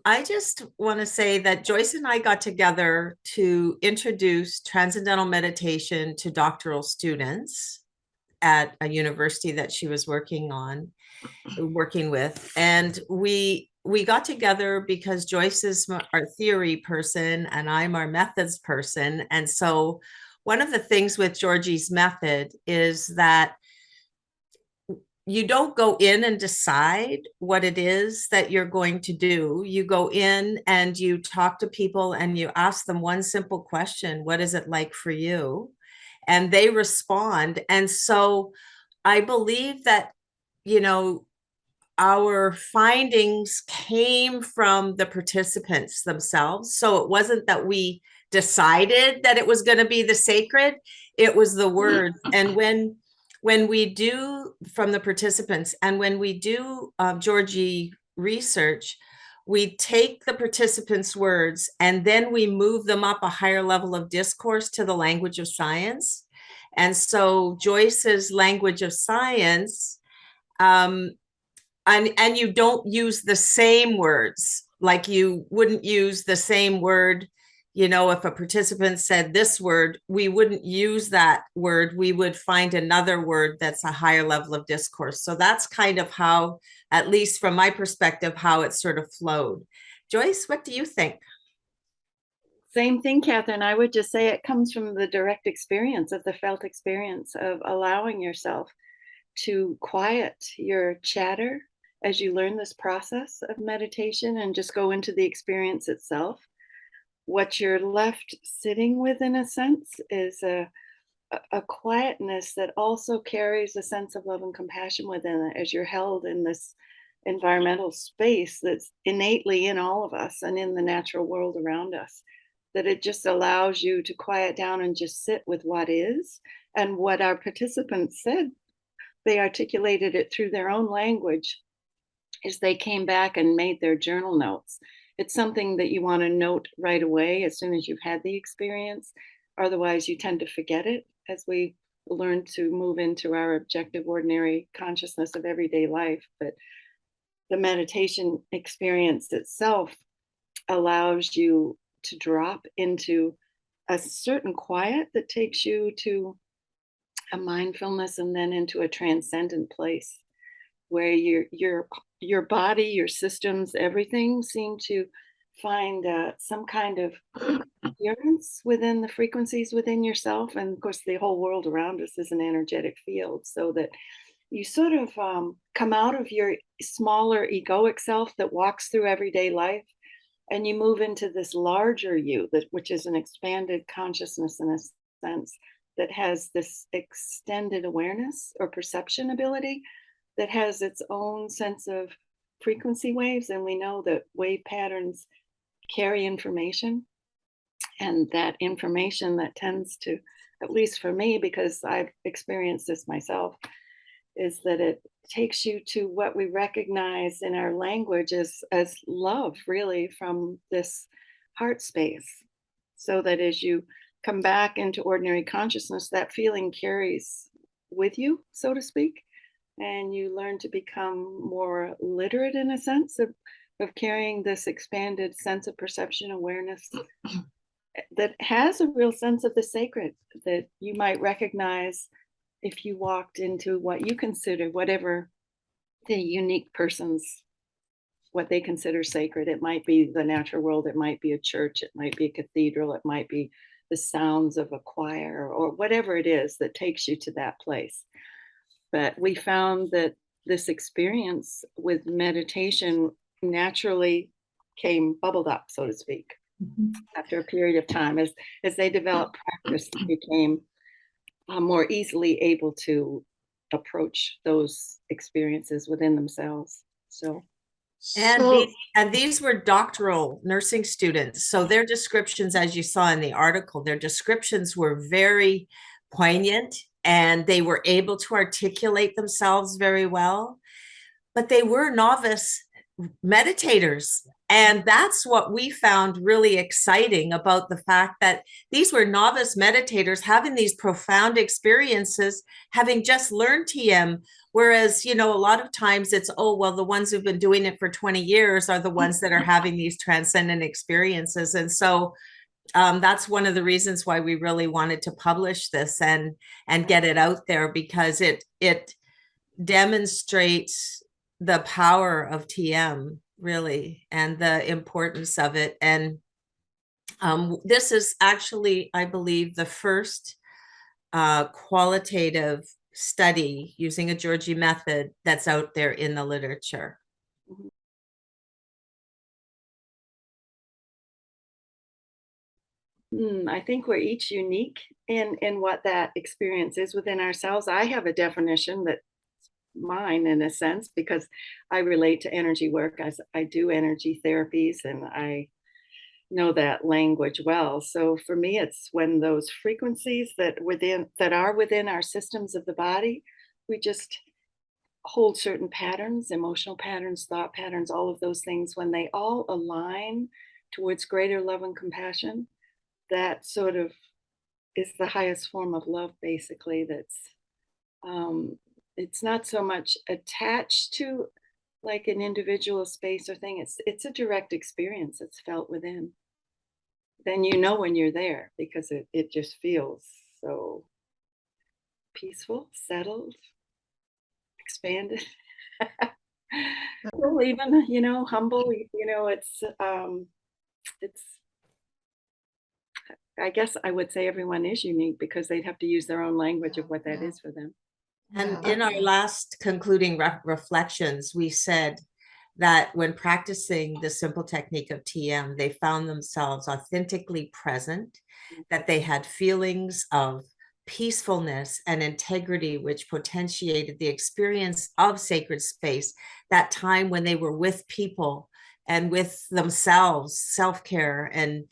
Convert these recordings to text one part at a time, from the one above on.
I just want to say that Joyce and I got together to introduce Transcendental Meditation to doctoral students at a university that she was working with. And we got together because Joyce is our theory person and I'm our methods person. And so one of the things with Georgie's method is that you don't go in and decide what it is that you're going to do. You go in and you talk to people and you ask them one simple question: what is it like for you? And they respond. And so I believe that, you know, our findings came from the participants themselves. So it wasn't that we decided that it was going to be the sacred, it was the words. And when we do from the participants and when we do Georgie research, we take the participants' words and then we move them up a higher level of discourse to the language of science. And so Joyce's language of science, um, and you don't use the same words, like you wouldn't use the same word. You know, if a participant said this word, we wouldn't use that word. We would find another word that's a higher level of discourse. So that's kind of how, at least from my perspective, how it sort of flowed. Joyce, what do you think? Same thing, Catherine. I would just say it comes from the direct experience of the felt experience of allowing yourself to quiet your chatter as you learn this process of meditation and just go into the experience itself. What you're left sitting with, in a sense, is a quietness that also carries a sense of love and compassion within it as you're held in this environmental space that's innately in all of us and in the natural world around us. That it just allows you to quiet down and just sit with what is. And what our participants said, they articulated it through their own language as they came back and made their journal notes. It's something that you want to note right away as soon as you've had the experience. Otherwise, you tend to forget it as we learn to move into our objective, ordinary consciousness of everyday life. But the meditation experience itself allows you to drop into a certain quiet that takes you to a mindfulness and then into a transcendent place where your body, your systems, everything seem to find some kind of coherence within the frequencies within yourself. And of course, the whole world around us is an energetic field, so that you sort of come out of your smaller egoic self that walks through everyday life, and you move into this larger you, that which is an expanded consciousness in a sense, that has this extended awareness or perception ability that has its own sense of frequency waves. And we know that wave patterns carry information, and that information that tends to, at least for me, because I've experienced this myself, is that it takes you to what we recognize in our language as love, really, from this heart space. So that as you come back into ordinary consciousness, that feeling carries with you, so to speak, and you learn to become more literate in a sense of carrying this expanded sense of perception awareness that has a real sense of the sacred that you might recognize if you walked into what you consider, whatever the unique person's, what they consider sacred. It might be the natural world, it might be a church, it might be a cathedral, it might be the sounds of a choir, or whatever it is that takes you to that place. But we found that this experience with meditation naturally bubbled up, so to speak, after a period of time. As they developed practice, they became more easily able to approach those experiences within themselves. So, And these were doctoral nursing students. So their descriptions, as you saw in the article, their descriptions were very poignant and they were able to articulate themselves very well. But they were novice meditators. And that's what we found really exciting about the fact that these were novice meditators having these profound experiences, having just learned TM. Whereas, a lot of times it's, oh, well, the ones who've been doing it for 20 years are the ones that are having these transcendent experiences. And so that's one of the reasons why we really wanted to publish this and get it out there, because it demonstrates the power of TM, really, and the importance of it. And this is actually, I believe, the first qualitative study using a Georgie method that's out there in the literature. I think we're each unique in what that experience is within ourselves. I have a definition that's mine in a sense because I relate to energy work as I do energy therapies and I know that language well. So for me, it's when those frequencies that are within our systems of the body, we just hold certain patterns, emotional patterns, thought patterns, all of those things, when they all align towards greater love and compassion, that sort of is the highest form of love, basically. That's it's not so much attached to like an individual space or thing. It's a direct experience. It's felt within. Then you know when you're there because it just feels so peaceful, settled, expanded. Well, even humble. It's I guess I would say everyone is unique because they'd have to use their own language of what that is for them. And in our last concluding reflections, we said that when practicing the simple technique of TM, they found themselves authentically present, that they had feelings of peacefulness and integrity, which potentiated the experience of sacred space, that time when they were with people and with themselves, self-care, and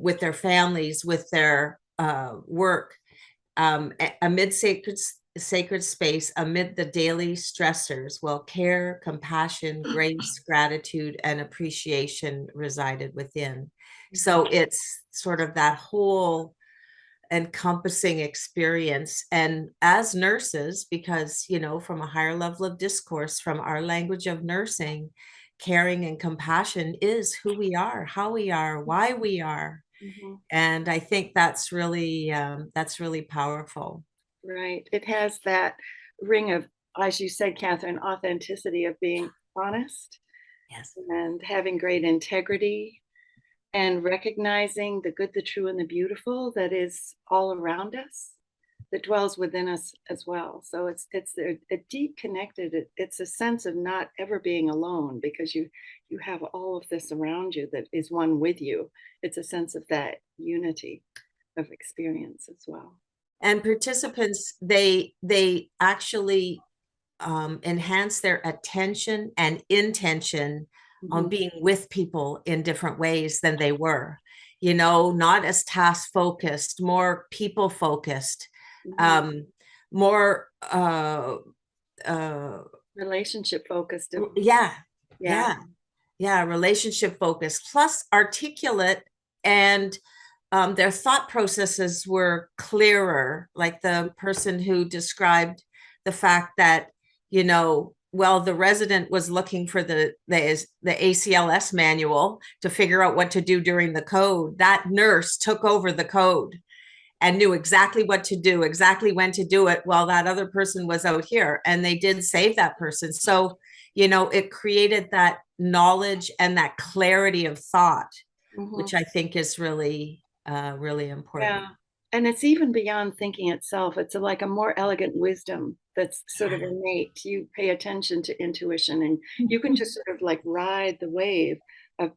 with their families, with their work, amid sacred space, amid the daily stressors, while care, compassion, grace, gratitude, and appreciation resided within. So it's sort of that whole encompassing experience. And as nurses, because, from a higher level of discourse, from our language of nursing, caring and compassion is who we are, how we are, why we are. And I think that's really powerful. Right. It has that ring of, as you said, Catherine, authenticity of being honest. Yes. And having great integrity and recognizing the good, the true, and the beautiful that is all around us, that dwells within us as well. So it's a deep connected. It's a sense of not ever being alone because you have all of this around you that is one with you. It's a sense of that unity of experience as well. And participants, they actually enhance their attention and intention on being with people in different ways than they were, not as task focused, more people focused, more relationship focused. Yeah, relationship focused, plus articulate, and their thought processes were clearer. Like the person who described the fact that, well, the resident was looking for the ACLS manual to figure out what to do during the code. That nurse took over the code and knew exactly what to do, exactly when to do it, while that other person was out here. And they did save that person. So, it created that knowledge and that clarity of thought, which I think is really, really important. Yeah. And it's even beyond thinking itself. It's like a more elegant wisdom that's sort of innate. You pay attention to intuition and you can just sort of like ride the wave of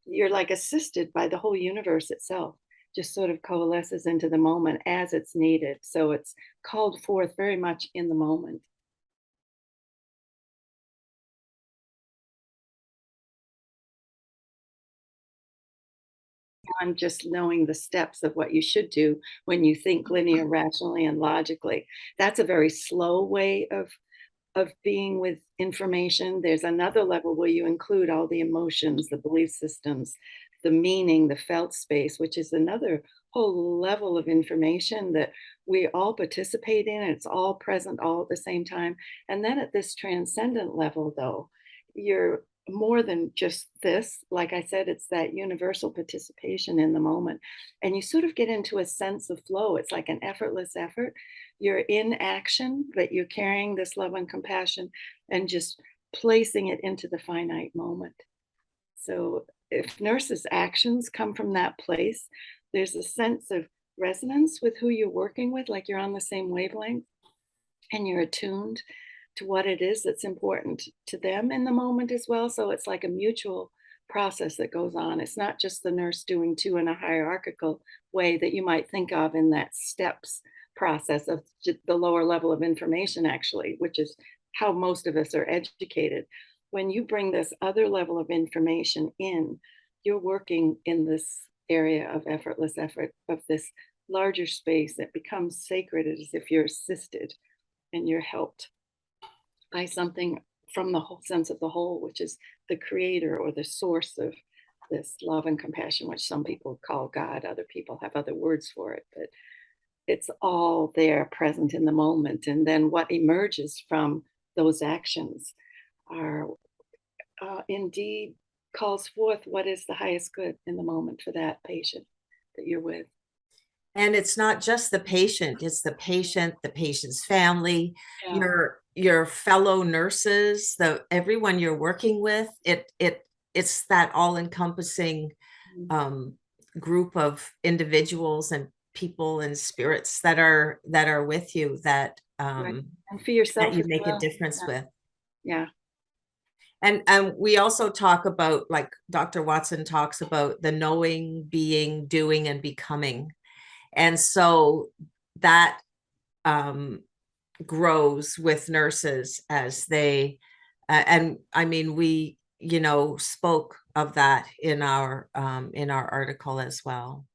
you're like assisted by the whole universe itself, just sort of coalesces into the moment as it's needed. So it's called forth very much in the moment. On just knowing the steps of what you should do when you think linear, rationally, and logically. That's a very slow way of of being with information. There's another level where you include all the emotions, the belief systems, the meaning, the felt space, which is another whole level of information that we all participate in. It's all present all at the same time. And then at this transcendent level, though, you're more than just this. Like I said, it's that universal participation in the moment. And you sort of get into a sense of flow. It's like an effortless effort. You're in action, but you're carrying this love and compassion and just placing it into the finite moment. So if nurses' actions come from that place, there's a sense of resonance with who you're working with, like you're on the same wavelength and you're attuned to what it is that's important to them in the moment as well. So it's like a mutual process that goes on. It's not just the nurse doing two in a hierarchical way that you might think of in that steps process of the lower level of information, actually, which is how most of us are educated. When you bring this other level of information in, you're working in this area of effortless effort, of this larger space that becomes sacred as if you're assisted and you're helped by something from the whole sense of the whole, which is the creator or the source of this love and compassion, which some people call God. Other people have other words for it, but it's all there present in the moment. And then what emerges from those actions are indeed calls forth what is the highest good in the moment for that patient that you're with. And it's not just the patient, it's the patient, the patient's family, Yeah. your fellow nurses, the everyone you're working with. It's that all-encompassing Mhm. group of individuals and people and spirits that are with you Right. And for that yourself you as make a well. difference with. Yeah. And we also talk about, like Dr. Watson talks about, the knowing, being, doing, and becoming. And so that grows with nurses as they, and I mean, we, spoke of that in our article as well.